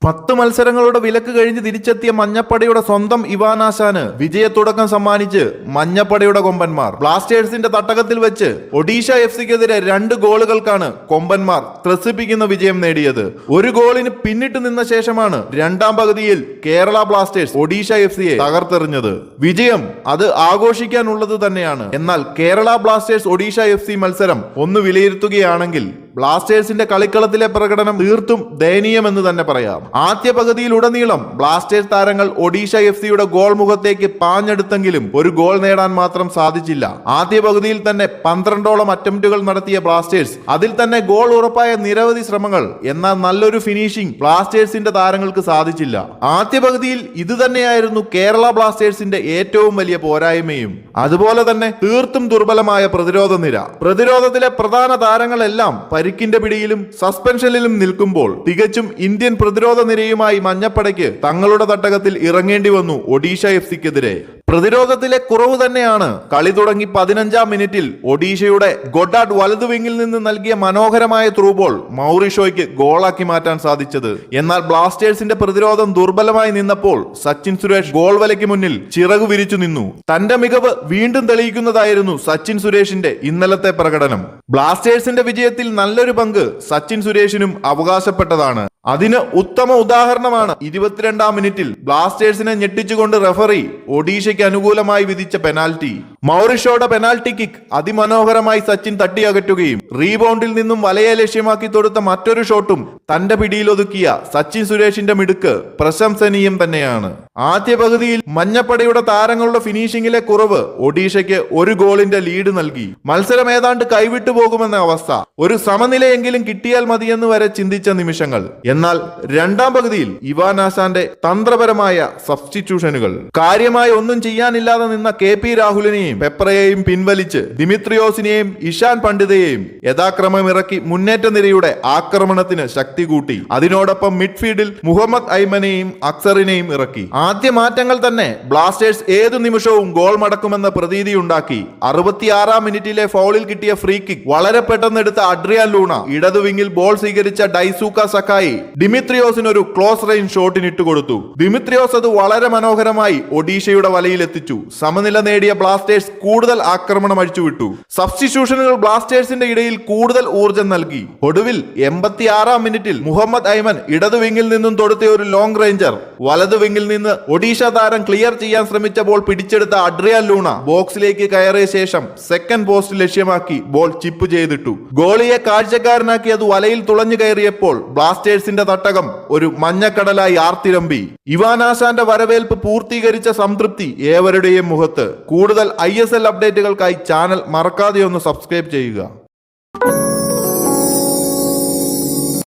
10 മത്സരങ്ങളുടെ വിലക്ക് കഴിഞ്ഞ് തിരിച്ചെത്തിയ മഞ്ഞപ്പടയുടെ സ്വന്തം ഇവാനാശാന് വിജയത്തുടക്കം സമ്മാനിച്ച് മഞ്ഞപ്പടയുടെ കൊമ്പന്മാർ ബ്ലാസ്റ്റേഴ്സിന്റെ തട്ടകത്തിൽ വെച്ച് ഒഡീഷ എഫ്സിക്കെതിരെ 2 ഗോളുകൾക്കാണ് കൊമ്പന്മാർ ത്രസിപ്പിക്കുന്ന വിജയം നേടിയത്. ഒരു ഗോളിന് പിന്നിട്ട് നിന്ന ശേഷമാണ് രണ്ടാം പകുതിയിൽ കേരള ബ്ലാസ്റ്റേഴ്സ് ഒഡീഷ എഫ്സിയെ തകർത്തെറിഞ്ഞത്. വിജയം അത് ആഘോഷിക്കാനുള്ളത് തന്നെയാണ്. എന്നാൽ കേരള ബ്ലാസ്റ്റേഴ്സ് ഒഡീഷ എഫ്സി മത്സരം ഒന്ന് വിലയിരുത്തുകയാണെങ്കിൽ ബ്ലാസ്റ്റേഴ്സിന്റെ കളിക്കളത്തിലെ പ്രകടനം തീർത്തും ദയനീയമെന്ന് തന്നെ പറയാം. ആദ്യ പകുതിയിലുടനീളം ബ്ലാസ്റ്റേഴ്സ് താരങ്ങൾ ഒഡീഷ എഫ്സിയുടെ ഗോൾ മുഖത്തേക്ക് പാഞ്ഞെടുത്തെങ്കിലും ഒരു ഗോൾ നേടാൻ മാത്രം സാധിച്ചില്ല. ആദ്യ പകുതിയിൽ തന്നെ 12ഓളം അറ്റംപ്റ്റുകൾ നടത്തിയ ബ്ലാസ്റ്റേഴ്സ്, അതിൽ തന്നെ ഗോൾ ഉറപ്പായ നിരവധി ശ്രമങ്ങൾ, എന്നാൽ നല്ലൊരു ഫിനിഷിംഗ് ബ്ലാസ്റ്റേഴ്സിന്റെ താരങ്ങൾക്ക് സാധിച്ചില്ല. ആദ്യ പകുതിയിൽ ഇത് തന്നെയായിരുന്നു കേരള ബ്ലാസ്റ്റേഴ്സിന്റെ ഏറ്റവും വലിയ പോരായ്മയും. അതുപോലെ തന്നെ തീർത്തും ദുർബലമായ പ്രതിരോധ നിര. പ്രതിരോധത്തിലെ പ്രധാന താരങ്ങളെല്ലാം പരിക്കിന്റെ പിടിയിലും സസ്പെൻഷനിലും നിൽക്കുമ്പോൾ തികച്ചും ഇന്ത്യൻ പ്രതിരോധ നിരയുമായി മഞ്ഞപ്പടയ്ക്ക് തങ്ങളുടെ തട്ടകത്തിൽ ഇറങ്ങേണ്ടി വന്നു ഒഡീഷ എഫ്സിക്കെതിരെ. പ്രതിരോധത്തിലെ കുറവ് തന്നെയാണ് കളി തുടങ്ങി 15-ാം മിനിറ്റിൽ ഒഡീഷയുടെ ഗൊഡാഡ് വലതുവിങ്ങിൽ നിന്ന് നൽകിയ മനോഹരമായ ത്രൂ ബോൾ മൗറിഷോയ്ക്ക് ഗോളാക്കി മാറ്റാൻ സാധിച്ചത്. എന്നാൽ ബ്ലാസ്റ്റേഴ്സിന്റെ പ്രതിരോധം ദുർബലമായി നിന്നപ്പോൾ സച്ചിൻ സുരേഷ് ഗോൾ വലയ്ക്ക് മുന്നിൽ ചിറകു വിരിച്ചു നിന്നു. തന്റെ മികവ് വീണ്ടും തെളിയിക്കുന്നതായിരുന്നു സച്ചിൻ സുരേഷിന്റെ ഇന്നലത്തെ പ്രകടനം. ബ്ലാസ്റ്റേഴ്സിന്റെ വിജയത്തിൽ നല്ലൊരു പങ്ക് സച്ചിൻ സുരേഷിനും അവകാശപ്പെട്ടതാണ്. അതിന് ഉത്തമ ഉദാഹരണമാണ് 22-ാം മിനിറ്റിൽ ബ്ലാസ്റ്റേഴ്സിനെ ഞെട്ടിച്ചുകൊണ്ട് റഫറി ഒഡീഷയ്ക്ക് അനുകൂലമായി വിധിച്ച പെനാൽറ്റി. മൗറിഷോയുടെ പെനാൽറ്റി കിക്ക് അതിമനോഹരമായി സച്ചിൻ തട്ടിയകറ്റുകയും റീബൗണ്ടിൽ നിന്നും വലയെ ലക്ഷ്യമാക്കി തൊടുത്ത മറ്റൊരു ഷോട്ടും തന്റെ പിടിയിലൊതുക്കിയ സച്ചിൻ സുരേഷിന്റെ മിടുക്ക് പ്രശംസനീയം തന്നെയാണ്. ആദ്യ പകുതിയിൽ മഞ്ഞപ്പടയുടെ താരങ്ങളുടെ ഫിനിഷിംഗിലെ കുറവ് ഒഡീഷയ്ക്ക് ഒരു ഗോളിന്റെ ലീഡ് നൽകി. മത്സരം ഏതാണ്ട് കൈവിട്ടു പോകുമെന്ന അവസ്ഥ. ഒരു സമനിലയെങ്കിലും കിട്ടിയാൽ മതിയെന്ന് വരെ ചിന്തിച്ച നിമിഷങ്ങൾ. എന്നാൽ രണ്ടാം പകുതിയിൽ ഇവാനാശാന്റെ തന്ത്രപരമായ സബ്സ്റ്റിറ്റ്യൂഷനുകൾ, കാര്യമായി ഒന്നും ചെയ്യാനില്ലാതെ നിന്ന KP രാഹുലിനെയും പെപ്രയെയും പിൻവലിച്ച് ദിമിത്രിയോസിനെയും ഇഷാൻ പണ്ഡിതയെയും യഥാക്രമം ഇറക്കി മുന്നേറ്റ നിരയുടെ ആക്രമണത്തിന് ശക്തി കൂട്ടി. അതിനോടൊപ്പം മിഡ്ഫീൽഡിൽ മുഹമ്മദ് ഐമനെയും അക്സറിനെയും ഇറക്കി. ആദ്യ മാറ്റങ്ങൾ തന്നെ ബ്ലാസ്റ്റേഴ്സ് ഏതു നിമിഷവും ഗോൾ മടക്കുമെന്ന പ്രതീതി ഉണ്ടാക്കി. 66-ാം മിനിറ്റിലെ ഫൗളിൽ കിട്ടിയ ഫ്രീ കിക്ക് വളരെ പെട്ടെന്നെടുത്ത അഡ്രിയാൻ ലൂണ ഇടതു വിങ്ങിൽ ബോൾ സ്വീകരിച്ച ഡൈസൂക്ക സക്കായി ഡിമിത്രിയോസിന് ഒരു ക്ലോസ് റേഞ്ച് ഷോട്ടിന് ഇട്ടുകൊടുത്തു. ഡിമിത്രിയോസ് അത് വളരെ മനോഹരമായി ഒഡീഷയുടെ വലയിലെത്തിച്ചു. സമനില നേടിയ ബ്ലാസ്റ്റേഴ്സ് കൂടുതൽ ആക്രമണം അഴിച്ചുവിട്ടു. സബ്സ്റ്റിറ്റ്യൂഷനുകൾ ബ്ലാസ്റ്റേഴ്സിന്റെ ഇടയിൽ കൂടുതൽ ഊർജം നൽകി. ഒടുവിൽ 86-ാം മിനിറ്റിൽ മുഹമ്മദ് ഐമൻ ഇടതു വിങ്ങിൽ നിന്നും തൊടുത്ത ഒരു ലോങ് റേഞ്ചർ വലതു വിങ്ങിൽ നിന്ന് ഒഡീഷ താരം ക്ലിയർ ചെയ്യാൻ ശ്രമിച്ച ബോൾ പിടിച്ചെടുത്ത അഡ്രിയാൻ ലൂണ ബോക്സിലേക്ക് കയറിയ ശേഷം സെക്കൻഡ് പോസ്റ്റ് ലക്ഷ്യമാക്കി ബോൾ ചിപ്പ് ചെയ്തിട്ടു. ഗോളിയെ കാഴ്ചക്കാരനാക്കി അത് വലയിൽ തുളഞ്ഞു കയറിയപ്പോൾ ബ്ലാസ്റ്റേഴ്സിന്റെ തട്ടകം ഒരു മഞ്ഞക്കടലായി ആർത്തിരമ്പി. ഇവാനാശാന്റെ വരവേൽപ്പ് പൂർത്തീകരിച്ച സംതൃപ്തി ഏവരുടെയും മുഖത്ത്. കൂടുതൽ ISL അപ്ഡേറ്റുകൾക്കായി ചാനൽ മറക്കാതെ ഒന്ന് സബ്സ്ക്രൈബ് ചെയ്യുക.